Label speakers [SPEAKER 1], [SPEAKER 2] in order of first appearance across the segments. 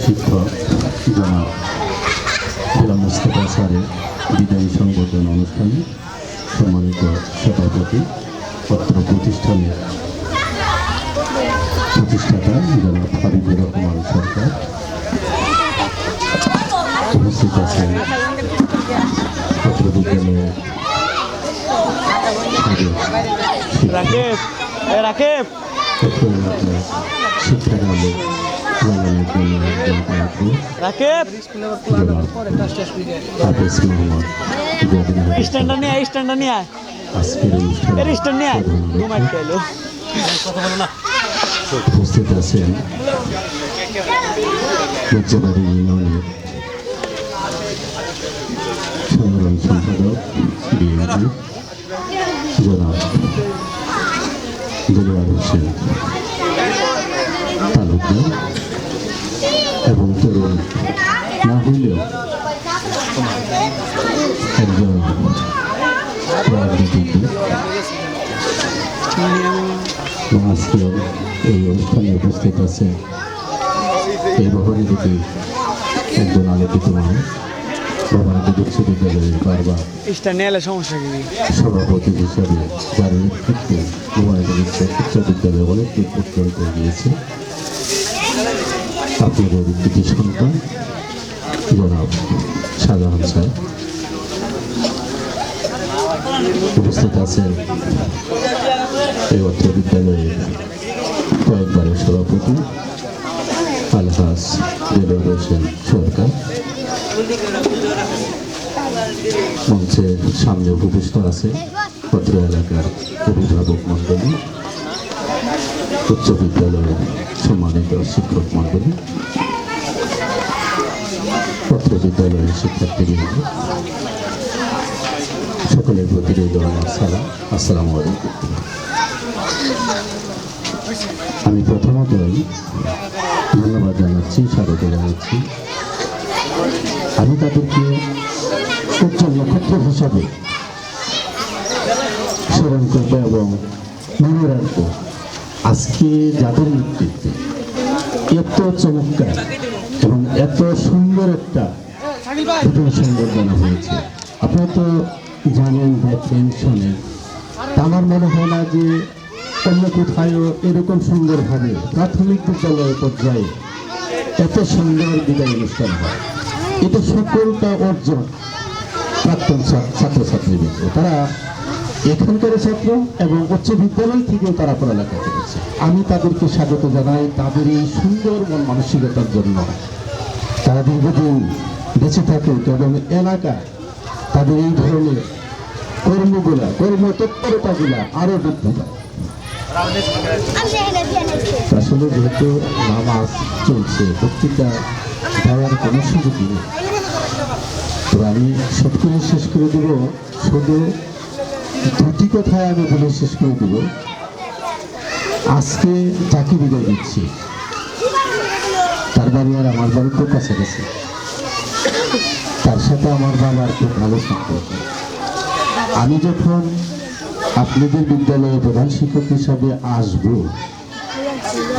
[SPEAKER 1] শিক্ষক জনাব গোলাম মোস্তফা স্যারের বিদায়ী সংবর্ধনা অনুষ্ঠানে সম্মানিত সভাপতি পত্র প্রতিষ্ঠানের প্রতিষ্ঠাতা জনাব হাবিবুর রহমান সরকার উপস্থিত আছেন পত্র বিদ্যালয়ের শিক্ষাকালে উপস্থিত আছেন মির্জাবাড়ি ইউনিয়নের সংগ্রাম সম্পাদক বিএনপি জনাব দেলোয়ার হোসেন তালুকদার এবং তরুণ না হইলেও একজন রাজনীতিবিদ আজকে এই অনুষ্ঠানে উপস্থিত আছে এই ভবনে যদি একজন আলোকিত মানুষ ভবনাদি বিশ্ববিদ্যালয়ের বারবার সভাপতি হিসাবে যার নেতৃত্বে ভবনাদি বিশ্ববিদ্যালয় অনেক উত্তর করে গিয়েছে আপনাদের কৃতি সন্তান জনাব শাহজাহান সাহেব উপস্থিত আছেন এই অত্র বিদ্যালয়ের কয়েকবারের সভাপতি আলহাজ দেলোয়ার হোসেন সরকার মঞ্চের সামনে উপবিষ্ট আছে অত্র এলাকার অভিভাবক মণ্ডলী উচ্চ বিদ্যালয়ের সম্মানিত শিক্ষক মণ্ডলী পত্র বিদ্যালয়ের শিক্ষার্থীবৃন্দ সকলের প্রতি আমার সালাম। আসসালামু আলাইকুম। আমি প্রথমতই ধন্যবাদ জানাচ্ছি, স্বাগত জানাচ্ছি। আমি তাদেরকে উজ্জ্বল নক্ষত্র হিসাবে স্মরণ করবো এবং মনে রাখবো আজকে যাদের নেতৃত্বে এত চমৎকার এবং এত সুন্দর একটা সংবর্ধনা হয়েছে। আপনারা তো জানেন, দেখেন, শোনেন। আমার মনে হয় না যে অন্য কোথায়ও এরকম সুন্দরভাবে প্রাথমিক বিদ্যালয় পর্যায়ে এত সুন্দর বিদায় অনুষ্ঠান হয়। এটা সকলটা অর্জন প্রাক্তন ছাত্রছাত্রীবৃন্দ, তারা এখানকার ছাত্র এবং উচ্চ বিদ্যালয় থেকেও তারা পড়ালেখা করেছে। আমি তাদেরকে স্বাগত জানাই তাদের এই সুন্দর মন মানসিকতার জন্য। তারা দীর্ঘদিন বেঁচে থাকুক এবং এলাকায় তাদের এই ধরনের কর্মতৎপরতাগুলা আরো বৃদ্ধি পায়। আসলে যেহেতু নামাজ চলছে, বক্তৃতা দেওয়ার কোনো সুযোগ নেই, তো আমি সব করে শেষ করে দেব। শুধু দুটি কথায় আমি বলে শেষ করে দেব। আজকে যাকে বিদায় দিচ্ছি তার বাড়ি আর আমার বাড়ি খুব কাছাকাছি, তার সাথে আমার বাবার খুব ভালো সম্পর্ক। আমি যখন আপনাদের বিদ্যালয়ে প্রধান শিক্ষক হিসাবে আসব,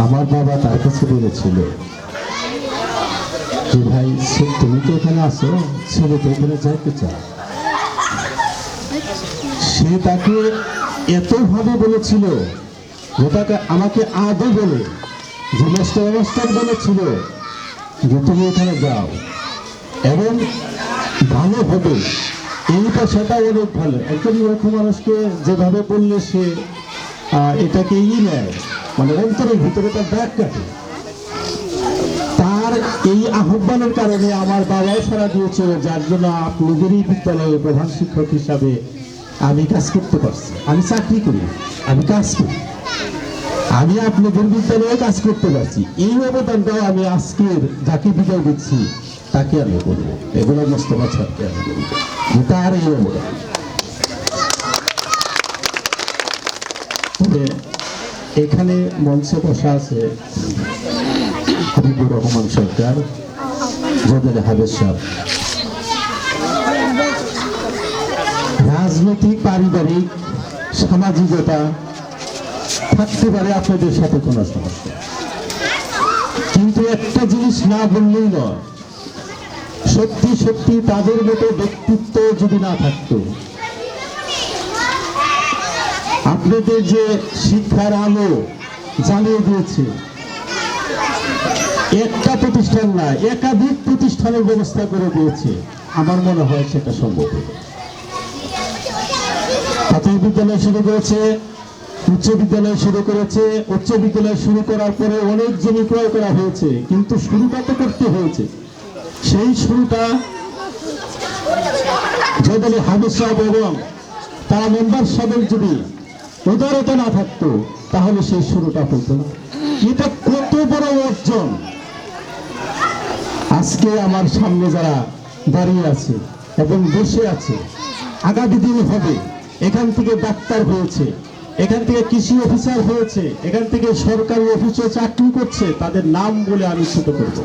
[SPEAKER 1] আমার বাবা তার কাছে বলেছিল যে ভাই, তুমি তো এখানে আসো, ছেলে তো এখানে যাইতে চাও। সে তাকে এতভাবে বলেছিল যে তাকে আমাকে আদৌ বলে যে মাস্টার বলেছিল যে তুমি এখানে যাও এবং ভালো হবে। এইটা সেটা অনেক ভালো। একজন মূর্খ মানুষকে যেভাবে বললে সে এটাকে নেয়, মানে অন্তরের ভিতরে তার দাগ কাটে। তার এই আহ্বানের কারণে আমার বাবাও সারা দিয়েছিল, যার জন্য আপনাদেরই বিদ্যালয়ের প্রধান শিক্ষক হিসাবে আমি কাজ করতে পারছি। আমি চাকরি করি, আমি কাজ করি, আমি আপনাদের বিদ্যালয়ে কাজ করতে পারছি। এই অবদানটাও আমি আজকের যাকে বিদায় দিচ্ছি তাকে আমি বলবো, এগুলো মোস্তফা স্যারকে আমি বলবো তার এই অবদান। তবে এখানে মঞ্চে বসা আছে হাবিবুর রহমান সরকার, জোদের হাবেজ সাহেব। রাজনৈতিক, পারিবারিক, সামাজিকতা থাকতে পারে আপনাদের সাথে কোনো সমস্যা, কিন্তু একটা জিনিস না বললেই নয়, সত্যি সত্যি তাদের মতো ব্যক্তিত্ব যদি না থাকতো, আপনাদের যে শিক্ষার আলো জ্বালিয়ে দিয়েছে, একটা প্রতিষ্ঠান না একাধিক প্রতিষ্ঠানের ব্যবস্থা করে দিয়েছে, আমার মনে হয় সেটা সম্ভব। প্রাথমিক বিদ্যালয় শুরু করেছে, উচ্চ বিদ্যালয় শুরু করেছে, উচ্চ বিদ্যালয় শুরু করার পরে অনেক জমি ক্রয় করা হয়েছে, কিন্তু শুরুটা তো করতে হয়েছে। সেই শুরুটা জয়দলী হামিদ সাহেব এবং তার মেম্বার সাহেবের যদি উদারতা না থাকতো তাহলে সেই শুরুটা হতো না। এটা কত বড় অর্জন। আজকে আমার সামনে যারা দাঁড়িয়ে আছে এবং বসে আছে, আগামী দিন হবে, এখান থেকে ডাক্তার হয়েছে, এখান থেকে কৃষি অফিসার হয়েছে, এখান থেকে সরকারি অফিসে চাকরি করছে, তাদের নাম বলে আমি ছোট করব।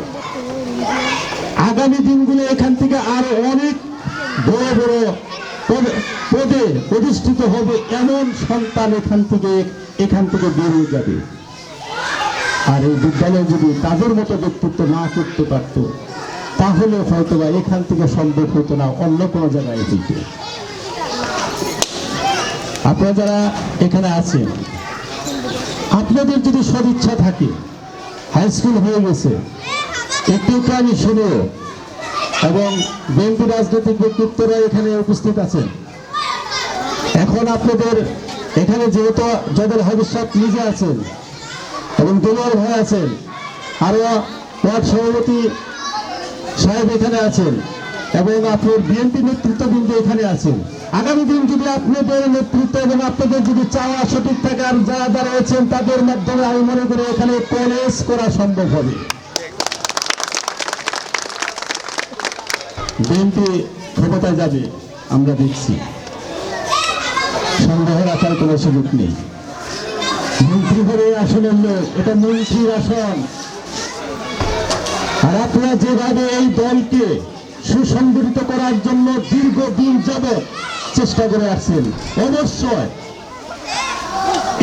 [SPEAKER 1] আগামী দিনগুলো এখান থেকে আরো অনেক বড় বড় পদে প্রতিষ্ঠিত হবে, এমন সন্তান এখান থেকে বেরিয়ে যাবে। আর এই বিদ্যালয় যদি তাদের মতো ব্যক্তিত্ব না করতে পারত তাহলে হয়তো বা এখান থেকে সম্ভব হতো না, অন্য কোনো জায়গায় হইত। আপনারা যারা এখানে আছেন, আপনাদের যদি সদিচ্ছা থাকে, হাই স্কুল হয়ে গেছে, একটু আমি শুনে এবং বিএনপি রাজনৈতিক ব্যক্তিত্বরা এখানে উপস্থিত আছেন। এখন আপনাদের এখানে যেহেতু জয়দল হাবিব সাহেব নিজে আছেন এবং দুলাল ভাই আছেন, আরো ওয়ার্ড সভাপতি সাহেব এখানে আছেন এবং আপনার বিএনপি নেতৃত্ববৃন্দ এখানে আছেন। আগামী দিন যদি আপনাদের নেতৃত্ব এবং আপনাদের যদি চাওয়া সঠিক থাকে, আর যারা যারা আছেন তাদের মাধ্যমে আমি মনে করি এখানে কলেজ করা সম্ভব হবে। বিএনপি ক্ষমতায় যাবে আমরা দেখছি, সন্দেহ রাখার কোনো সুযোগ নেই। মন্ত্রী হবে আসনের লোক, এটা মন্ত্রীর আসন। আর আপনারা যেভাবে এই দলকে সুসংগঠিত করার জন্য দীর্ঘদিন যাবৎ চেষ্টা করে আসছেন, অবশ্যই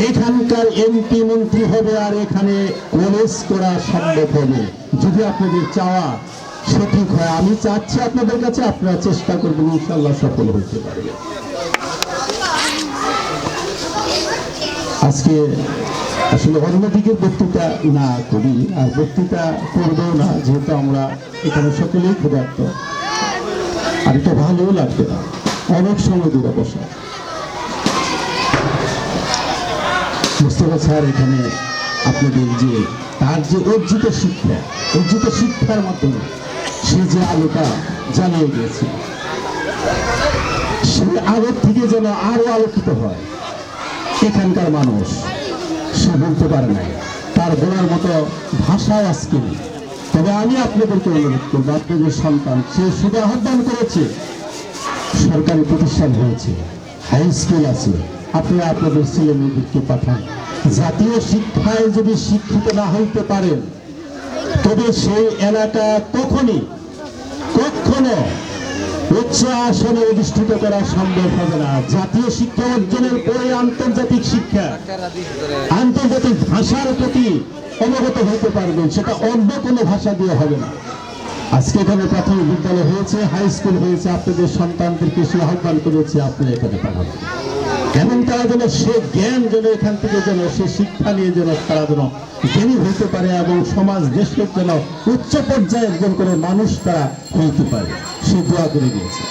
[SPEAKER 1] এখানকার এমপি মন্ত্রী হবে আর এখানে কলেজ করা সম্ভব হবে যদি আপনাদের চাওয়া সঠিক হয়। আমি চাচ্ছি আপনাদের কাছে, আপনারা চেষ্টা করবেন, ইনশাআল্লাহ সফল হতে পারবে। আজকে আসলে অন্যদিকে বক্তৃতা না করি, আর বক্তৃতা করবেও না, যেহেতু আমরা এখানে সকলেই ক্ষুধার্ত, আর এটা ভালোও লাগবে না, অনেক সময় দূরে বসা। মুস্তফা স্যার এখানে আপনাদের যে তার যে অর্জিত শিক্ষার মাধ্যমে সে যে আলোটা জ্বালিয়ে গিয়েছে, সে আলোর থেকে যেন আরো আলোকিত হয় এখানকার মানুষ। সে বলতে পারে না, তার বলার মতো ভাষাও আজকে নেই। তবে আমি আপনাদেরকে অনুরোধ করবো, আপনাদের সন্তান সে শুধু আহ্বান করেছে, সরকারি প্রতিষ্ঠান হয়েছে, হাই স্কুল আছে, আপনারা আপনাদের ছেলে মেয়েদেরকে পাঠান। জাতীয় শিক্ষায় যদি শিক্ষিত না হইতে পারেন তবে সেই এলাকা কখনো উচ্চ আসনে অধিষ্ঠিত করা সম্ভব হবে না। জাতীয় শিক্ষা অর্জনের পরে আন্তর্জাতিক শিক্ষা, আন্তর্জাতিক ভাষার প্রতি অবগত হতে পারবেন, সেটা অন্য কোনো ভাষা দিয়ে হবে না। আজকে এখানে প্রাথমিক বিদ্যালয় হয়েছে, হাই স্কুল হয়েছে, আপনাদের সন্তানদেরকে সে আহ্বান করেছে আপনারা এখানে পাঠাবেন, এবং তারা যেন সে জ্ঞান যেন এখান থেকে যেন সে শিক্ষা নিয়ে যেন তারা যেন জ্ঞানী হইতে পারে এবং সমাজ দেশের যেন উচ্চ পর্যায়ে একজন করে মানুষ তারা হইতে পারে, সে দোয়া করে দিয়েছে।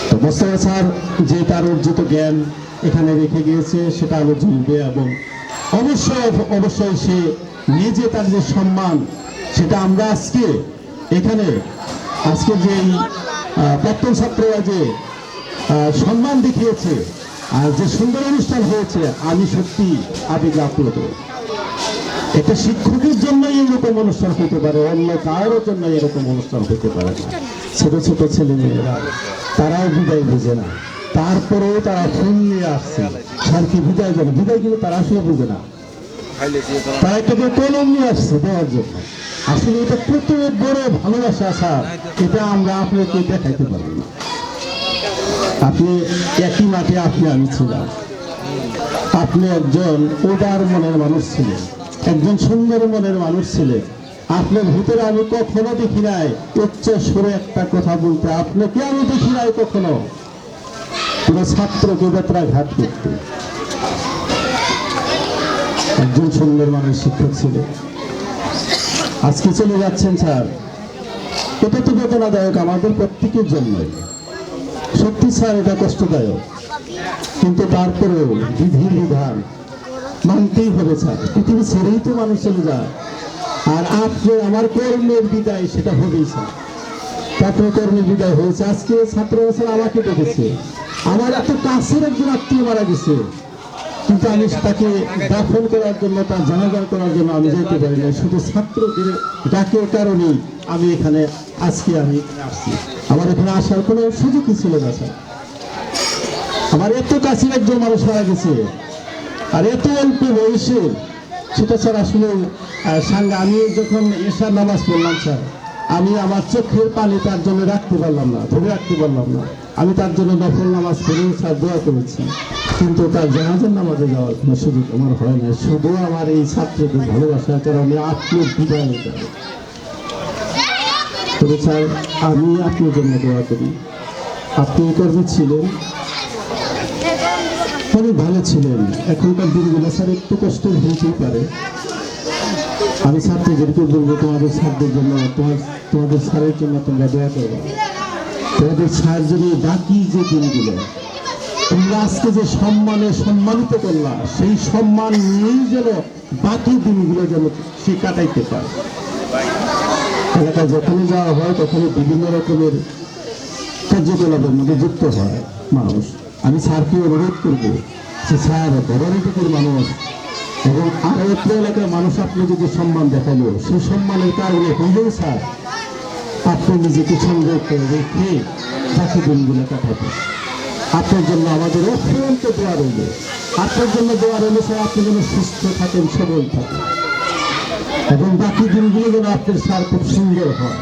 [SPEAKER 1] তো মোস্তফা স্যার যে তার অর্জিত জ্ঞান এখানে রেখে গিয়েছে সেটা আলো জ্বলবে, এবং অবশ্যই সে নিজে তার যে সম্মান সেটা আমরা এখানে আজকে যে প্রাক্তন ছাত্ররা যে সম্মান দেখিয়েছে আর যে সুন্দর অনুষ্ঠান হয়েছে, আমি সত্যি আবেগে আপ্লুত। এটা শিক্ষকের জন্য এরকম অনুষ্ঠান হতে পারে, অন্য কারোর জন্য এরকম অনুষ্ঠান হতে পারে না। ছোট ছোট ছেলে মেয়েরা তারাও বিদায় বুঝে না, তারপরেও তারা ফুল নিয়ে আসছে স্যার কি বিদায় যাবে, বিদায় কিন্তু তারা আসলে বুঝে না, তারা এটাকে কলম নিয়ে আসছে দেওয়ার জন্য। আসলে এটা কত বড় ভালোবাসা স্যার, এটা আমরা আপনাকে দেখাইতে পারবো না। আপনি একই মাঠে আমি ছিলাম, আপনি একজন উদার মনের মানুষ ছিলেন, একজন সুন্দর মনের মানুষ ছিলেন। আপনার ভিতরে আমি কখনো দেখি নাই উচ্চ সুরে একটা কথা বলতে, আপনাকে আমি দেখি নাই কখনো কোনো ছাত্রকে বেত্রাঘাত করতে। একজন সুন্দর মানের শিক্ষক ছিলেন। আজকে চলে যাচ্ছেন স্যার, এটা তো বেদনাদায়ক আমাদের প্রত্যেকের জন্যই। সত্যি স্যার এটা কষ্টদায়ক, কিন্তু তারপরেও বিধির বিধান মানতেই হবে স্যার। পৃথিবী ছেড়েই তো মানুষ চলে যায়, আর আপনি আমার কর্মের বিদায় সেটা হবেই স্যার। তারপরে কর্মের বিদায় হয়েছে। আজকে ছাত্র স্যার আমাকে ডেকেছে, আমার এত কাছের একজন আত্মীয় মারা গেছে, কিন্তু আমি তাকে দাফন করার জন্য, তার জানাজা করার জন্য আমি যেতে পারি না। শুধু ছাত্রদের ডাকের কারণেই আমি এখানে আজকে আমি আসছি। আমার এখানে আসার কোনো সুযোগই ছিল না স্যার। আমার এত কাছের একজন মানুষ মারা গেছে, আর এত অল্প বয়সে, সেটা স্যার আসলে সাঙ্গে আমি যখন এশার নামাজ পড়লাম স্যার, আমি আমার চোখের পানি তার জন্য রাখতে পারলাম না, ধরে রাখতে পারলাম না। আমি তার জন্য নফল নামাজ পড়ে স্যার দোয়া করেছি, কিন্তু তার জানাজার নামাজে যাওয়ার কোনো সুযোগ আমার হয় না। শুধু আমার এই ছাত্রদের ভালোবাসার কারণে আপনার বিদায় নিতে হবে। তবে স্যার আমি আপনার জন্য দোয়া করি। আপনি কর্মী ছিলেন, অনেক ভালো ছিলেন। এখনকার দিনগুলো স্যার একটু কষ্টের হতেই পারে। আমি ছাত্রদেরকে বলবো, তোমাদের স্যারদের জন্য, তোমাদের স্যারের জন্য তোমরা দোয়া করবো। তোমাদের স্যার যদি বাকি যে দিনগুলো তোমরা আজকে যে সম্মানে সম্মানিত করলা, সেই সম্মান নিয়েই যেন বাকি দিনগুলো যেন সে কাটাইতে পারে। এলাকায় যখনই যাওয়া হয় তখনই বিভিন্ন রকমের কার্যকলাপের মধ্যে যুক্ত হয় মানুষ। আমি স্যারকে অনুরোধ করবো যে স্যার বড়ারিটিকের মানুষ এবং আরো একটা এলাকার মানুষ আপনি যদি সম্মান দেখালো, সেই সম্মানের কারণে হইলেও স্যার আপনি নিজেকে সংযোগ করে রেখে বাকি দিনগুলো কাটাবে। আপনার জন্য আমাদের অত্যন্ত দোয়া রইল। আপনার জন্য দোয়া রইল স্যার, আপনি যেন সুস্থ থাকেন, সবল থাকেন, এবং বাকি দিনগুলো যেন আপনার স্যার খুব সুন্দর হয়।